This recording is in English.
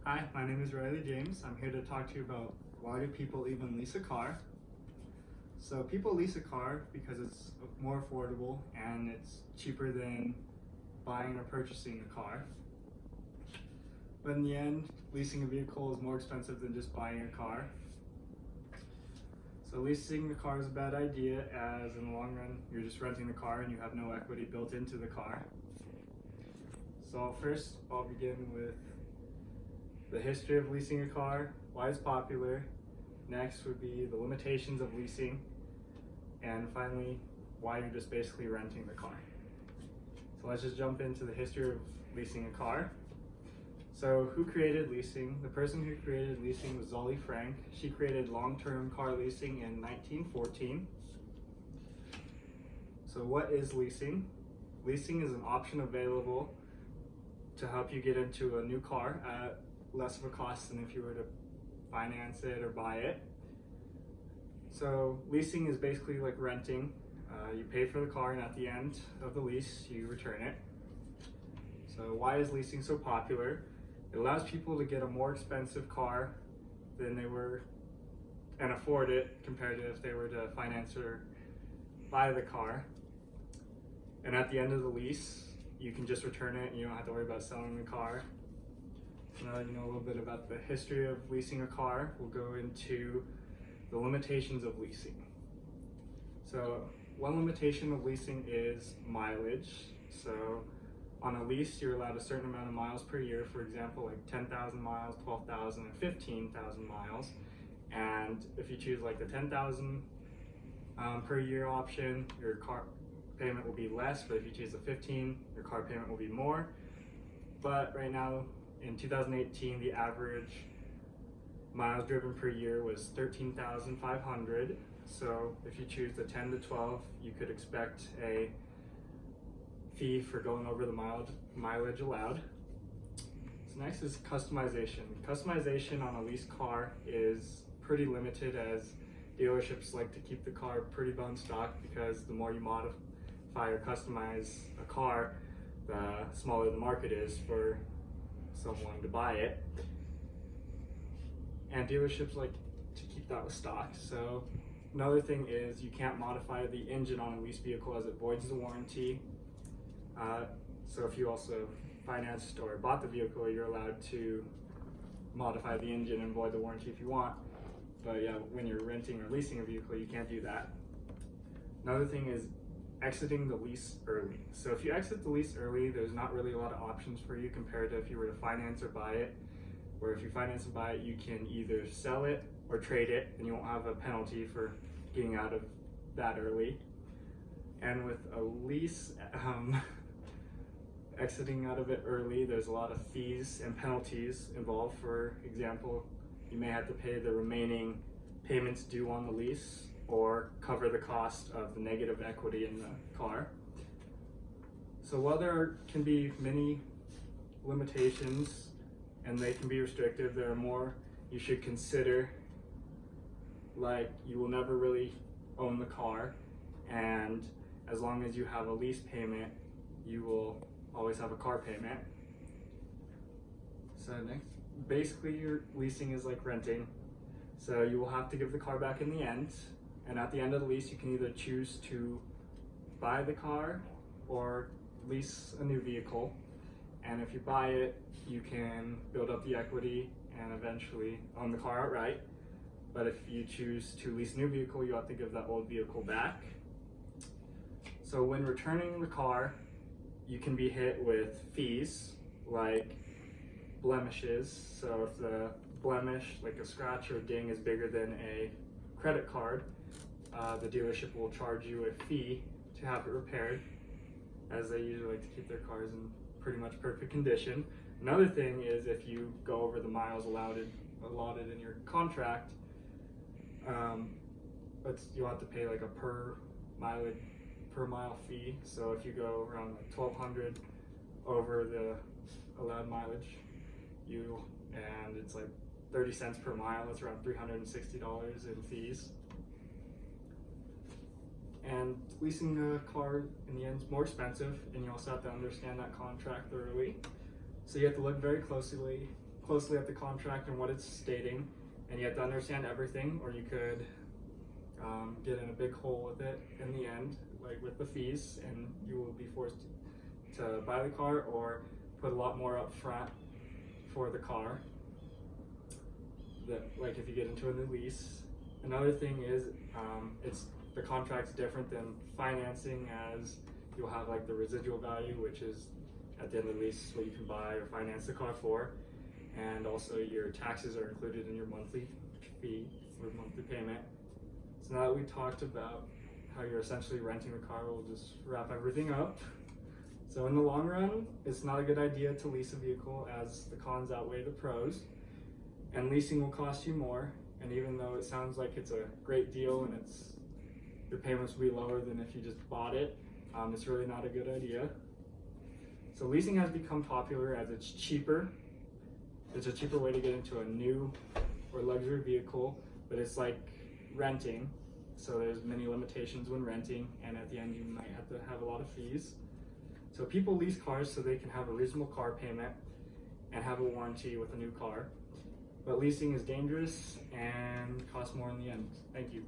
Hi, my name is Riley James. I'm here to talk to you about why do people even lease a car. So people lease a car because it's more affordable and it's cheaper than buying or purchasing a car. But in the end, leasing a vehicle is more expensive than just buying a car. So leasing the car is a bad idea, as in the long run you're just renting the car and you have no equity built into the car. So first I'll begin with the history of leasing a car, why it's popular. Next would be the limitations of leasing, and finally why you're just basically renting the car. So let's just jump into the history of leasing a car. So who created leasing? The person who created leasing was Zolly Frank. She created long-term car leasing in 1914. So what is leasing? Leasing is an option available to help you get into a new car at less of a cost than if you were to finance it or buy it. So leasing is basically like renting. You pay for the car and at the end of the lease you return it. So why is leasing so popular? It allows people to get a more expensive car than they were and afford it compared to if they were to finance or buy the car. And at the end of the lease you can just return it and you don't have to worry about selling the car. So now that you know a little bit about the history of leasing a car, we'll go into the limitations of leasing. So one limitation of leasing is mileage. So on a lease, you're allowed a certain amount of miles per year, for example, like 10,000 miles, 12,000, and 15,000 miles. And if you choose like the 10,000 per year option, your car payment will be less, but if you choose the 15, your car payment will be more. But right now, in 2018, the average miles driven per year was 13,500. So if you choose the 10 to 12, you could expect a fee for going over the mileage allowed. So next is customization. Customization on a leased car is pretty limited, as dealerships like to keep the car pretty bone stock, because the more you modify or customize a car, the smaller the market is for someone to buy it. And dealerships like to keep that with stock. So another thing is you can't modify the engine on a leased vehicle, as it voids the warranty. So if you also financed or bought the vehicle, you're allowed to modify the engine and void the warranty if you want. But yeah, when you're renting or leasing a vehicle, you can't do that. Another thing is exiting the lease early. So if you exit the lease early, there's not really a lot of options for you compared to if you were to finance or buy it. Where if you finance and buy it, you can either sell it or trade it, and you won't have a penalty for getting out of that early. And with a lease, exiting out of it early, there's a lot of fees and penalties involved. For example, you may have to pay the remaining payments due on the lease, or cover the cost of the negative equity in the car. So while there can be many limitations and they can be restrictive, there are more you should consider, like you will never really own the car, and as long as you have a lease payment, you will always have a car payment. So next, basically your leasing is like renting. So you will have to give the car back in the end, and at the end of the lease you can either choose to buy the car or lease a new vehicle. And if you buy it, you can build up the equity and eventually own the car outright. But if you choose to lease a new vehicle, you have to give that old vehicle back. So when returning the car, you can be hit with fees like blemishes. So if the blemish, like a scratch or a ding, is bigger than a credit card, the dealership will charge you a fee to have it repaired, as they usually like to keep their cars in pretty much perfect condition. Another thing is if you go over the miles allotted in your contract, you'll have to pay like a per mile fee. So if you go around like 1,200 over the allowed mileage, and it's like 30 cents per mile, that's around $360 in fees. And leasing a car in the end is more expensive, and you also have to understand that contract thoroughly. So you have to look very closely closely at the contract and what it's stating, and you have to understand everything, or you could get in a big hole with it in the end, like with the fees, and you will be forced to buy the car or put a lot more up front for the car, like if you get into a new lease. Another thing is the contract's different than financing, as you'll have like the residual value, which is at the end of the lease what you can buy or finance the car for, and also your taxes are included in your monthly fee or monthly payment. So now that we talked about how you're essentially renting the car, we'll just wrap everything up. So in the long run, it's not a good idea to lease a vehicle, as the cons outweigh the pros, and leasing will cost you more. And even though it sounds like it's a great deal and your payments will be lower than if you just bought it, it's really not a good idea. So leasing has become popular as it's cheaper. It's a cheaper way to get into a new or luxury vehicle, but it's like renting. So there's many limitations when renting, and at the end you might have to have a lot of fees. So people lease cars so they can have a reasonable car payment and have a warranty with a new car. But leasing is dangerous and costs more in the end. Thank you.